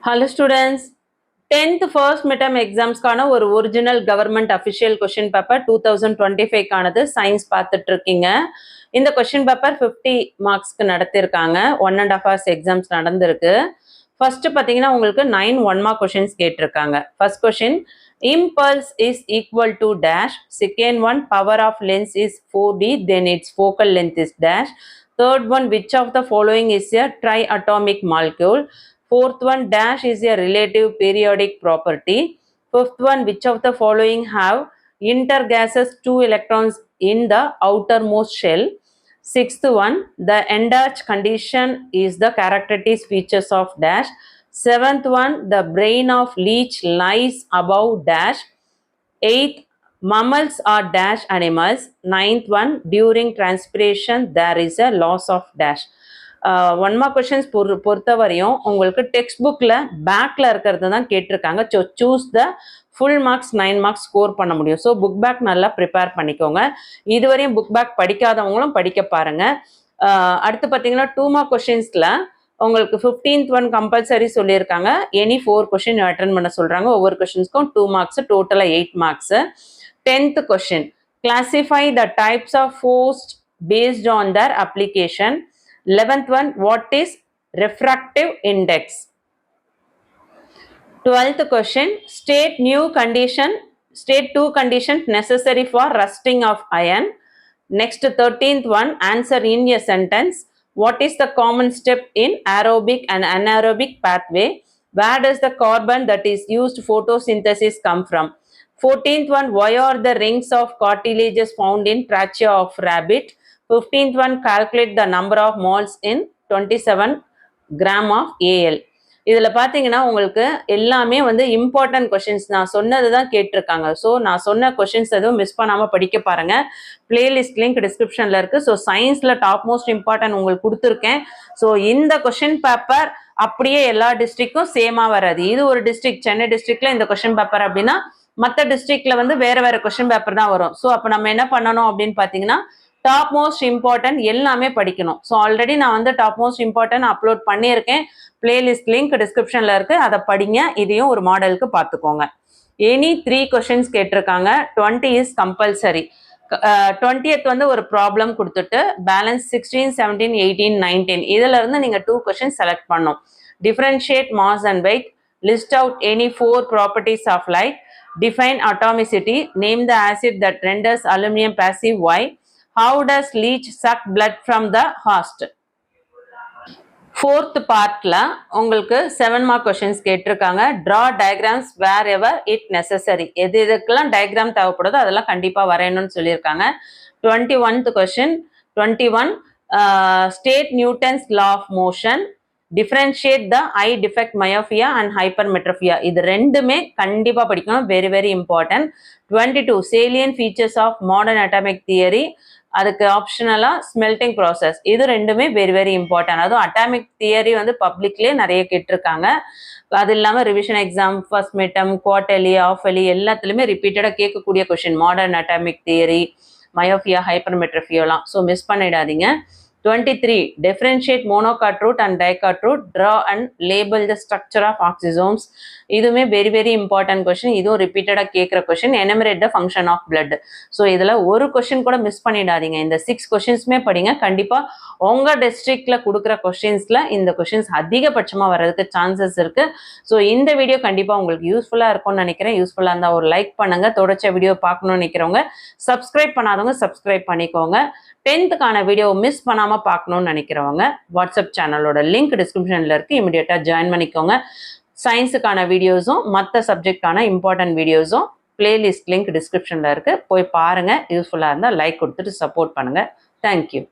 Hello students, 10th first midterm examsக்கான ஒரு original government official question paper 2025க்கானது science பார்த்துட்டு இருக்கீங்க. இந்த கொஷின் பேப்பர் 50 மார்க்ஸ்க்கு நடத்திருக்காங்க. 1.5 hours எக்ஸாம்ஸ் நடந்திருக்கு. ஃபர்ஸ்ட் பார்த்தீங்கன்னா உங்களுக்கு 9 1 mark கொஷின்ஸ் கேட்டிருக்காங்க. First question, impulse is equal to dash. Second one, power of lens is 4d, then its focal length is dash. Third one, which of the following is a triatomic molecule? Fourth one, dash is a relative periodic property. Fifth one, which of the following have intergases 2 electrons in the outermost shell? Sixth one, the Endarch condition is the characteristic features of dash. Seventh one, the brain of leech lies above dash. Eighth, mammals are dash animals. Ninth one, during transpiration there is a loss of dash. 1 mark questions பொறுத்த வரையும் உங்களுக்கு text புக்கில் பேக்கில் இருக்கிறது தான் கேட்டிருக்காங்க. So choose the full marks 9 marks score பண்ண முடியும். ஸோ புக் பேக் நல்லா ப்ரிப்பேர் பண்ணிக்கோங்க. இதுவரையும் புக் பேக் படிக்காதவங்களும் படிக்க பாருங்கள். அடுத்து பார்த்தீங்கன்னா 2 mark கொஷின்ஸில் உங்களுக்கு 15th one கம்பல்சரி சொல்லியிருக்காங்க. எனி 4 கொஷின் அட்டன் பண்ண சொல்கிறாங்க. ஒவ்வொரு கொஷின்ஸ்க்கும் 2 marks, டோட்டலாக 8 marks. 10th question, classify the types of force based on their application. 11th one, what is refractive index? 12th question, state 2 conditions necessary for rusting of iron. Next, 13th one, answer in a sentence. What is the common step in aerobic and anaerobic pathway? Where does the carbon that is used photosynthesis come from? 14th one, why are the rings of cartilages found in trachea of rabbit? 15th one, calculate the number of moles in 27 gram of AL. இதில் பார்த்தீங்கன்னா உங்களுக்கு எல்லாமே வந்து important questions, நான் சொன்னது தான் கேட்டிருக்காங்க. So நான் சொன்ன கொஷின்ஸ் எதுவும் மிஸ் பண்ணாமல் படிக்க பாருங்கள். பிளேலிஸ்ட் லிங்க் டிஸ்கிரிப்ஷனில் இருக்குது. ஸோ சயின்ஸில் டாப் மோஸ்ட் இம்பார்ட்டன்ட் உங்களுக்கு கொடுத்துருக்கேன். ஸோ இந்த கொஷின் பேப்பர் அப்படியே எல்லா டிஸ்ட்ரிக்டும் சேமாக வராது. இது ஒரு டிஸ்ட்ரிக்ட், சென்னை டிஸ்ட்ரிக்டில் இந்த கொஷின் பேப்பர் அப்படின்னா மற்ற டிஸ்ட்ரிக்டில் வந்து வேறு வேறு கொஷின் பேப்பர் தான் வரும். ஸோ அப்போ நம்ம என்ன பண்ணணும் அப்படின்னு பார்த்தீங்கன்னா டாப் மோஸ்ட் இம்பார்ட்டன்ட் எல்லாமே படிக்கணும். ஸோ ஆல்ரெடி நான் வந்து டாப் மோஸ்ட் இம்பார்ட்டன்ட் அப்லோட் பண்ணியிருக்கேன். பிளேலிஸ்ட் லிங்க் டிஸ்கிரிப்ஷனில் இருக்குது, அதை படிங்க. இதையும் ஒரு மாடலுக்கு பார்த்துக்கோங்க. எனி 3 கொஷின்ஸ் கேட்டிருக்காங்க. 20 இஸ் கம்பல்சரி. 20th வந்து ஒரு ப்ராப்ளம் கொடுத்துட்டு பேலன்ஸ் 16, 17, 18, 19 இதில் இருந்து நீங்கள் 2 கொஷின்ஸ் செலக்ட் பண்ணணும். Differentiate mass and weight, list out any 4 properties of light, define atomicity, name the acid that renders aluminium passive, why? How does leech suck blood from the host? 4th பார்ட்ல உங்களுக்கு 7 mark questions கேட்டிருக்காங்க. Draw diagrams wherever it necessary. எதுக்கெல்லாம் diagram தேவைப்படுதோ அதெல்லாம் கண்டிப்பாக வரையணும்னு சொல்லியிருக்காங்க. 21th question, 21 state Newton's law of motion, differentiate the eye defect myopia and hypermetropia. இது ரெண்டுமே கண்டிப்பாக படிக்கணும், very very important. 22 salient features of modern atomic theory, அதுக்கு ஆப்ஷனலாக ஸ்மெல்டிங் ப்ராசஸ். இது ரெண்டுமே வெரி வெரி இம்பார்ட்டன்ட். அதுவும் அட்டாமிக் தியரி வந்து பப்ளிக்லேயே நிறைய கேட்டிருக்காங்க. அது இல்லாமல் revision exam, first midterm, quarterly, ஆஃபலி எல்லாத்துலேயுமே ரிப்பீட்டடாக கேட்கக்கூடிய question modern atomic theory, myopia, ஹைப்பர்மெட்ரோபியாலாம். ஸோ மிஸ் பண்ணிடாதீங்க. 23 differentiate monocot root and dicot root, draw and label the structure of oxysomes. இதுவுமே வெரி வெரி இம்பார்ட்டன்ட் கொஷின். இதுவும் ரிப்பீட்டடாக கேட்குற question. Enumerate the function of blood. So இதில் ஒரு question கூட miss பண்ணிடாதீங்க. இந்த 6 கொஷின்ஸுமே படிங்க. கண்டிப்பாக உங்கள் டிஸ்ட்ரிக்டில் கொடுக்குற கொஷின்ஸில் இந்த கொஷின்ஸ் அதிகபட்சமாக வர்றதுக்கு சான்சஸ் இருக்குது. ஸோ இந்த வீடியோ கண்டிப்பாக உங்களுக்கு யூஸ்ஃபுல்லாக இருக்கும்னு நினைக்கிறேன். யூஸ்ஃபுல்லாக இருந்தால் ஒரு லைக் பண்ணுங்கள். தொடர்ச்சியாக வீடியோ பார்க்கணும்னு நினைக்கிறவங்க, சப்ஸ்கிரைப் பண்ணாதவங்க சப்ஸ்கிரைப் பண்ணிக்கோங்க. 10th வீடியோ மிஸ் பண்ணாமல் பார்க்கணும்னு நினைக்கிறவங்க வாட்ஸ்அப் சேனலோட லிங்க் டிஸ்கிரிப்ஷனில் இருக்குது, இமிடியேட்டாக ஜாயின் பண்ணிக்கோங்க. சயின்ஸுக்கான வீடியோஸும் மற்ற சப்ஜெக்டான இம்பார்ட்டன்ட் வீடியோஸும் பிளேலிஸ்ட் லிங்க் டிஸ்கிரிப்ஷனில் இருக்குது, போய் பாருங்கள். யூஸ்ஃபுல்லாக இருந்தால் லைக் கொடுத்துட்டு சப்போர்ட் பண்ணுங்கள். தேங்க்யூ.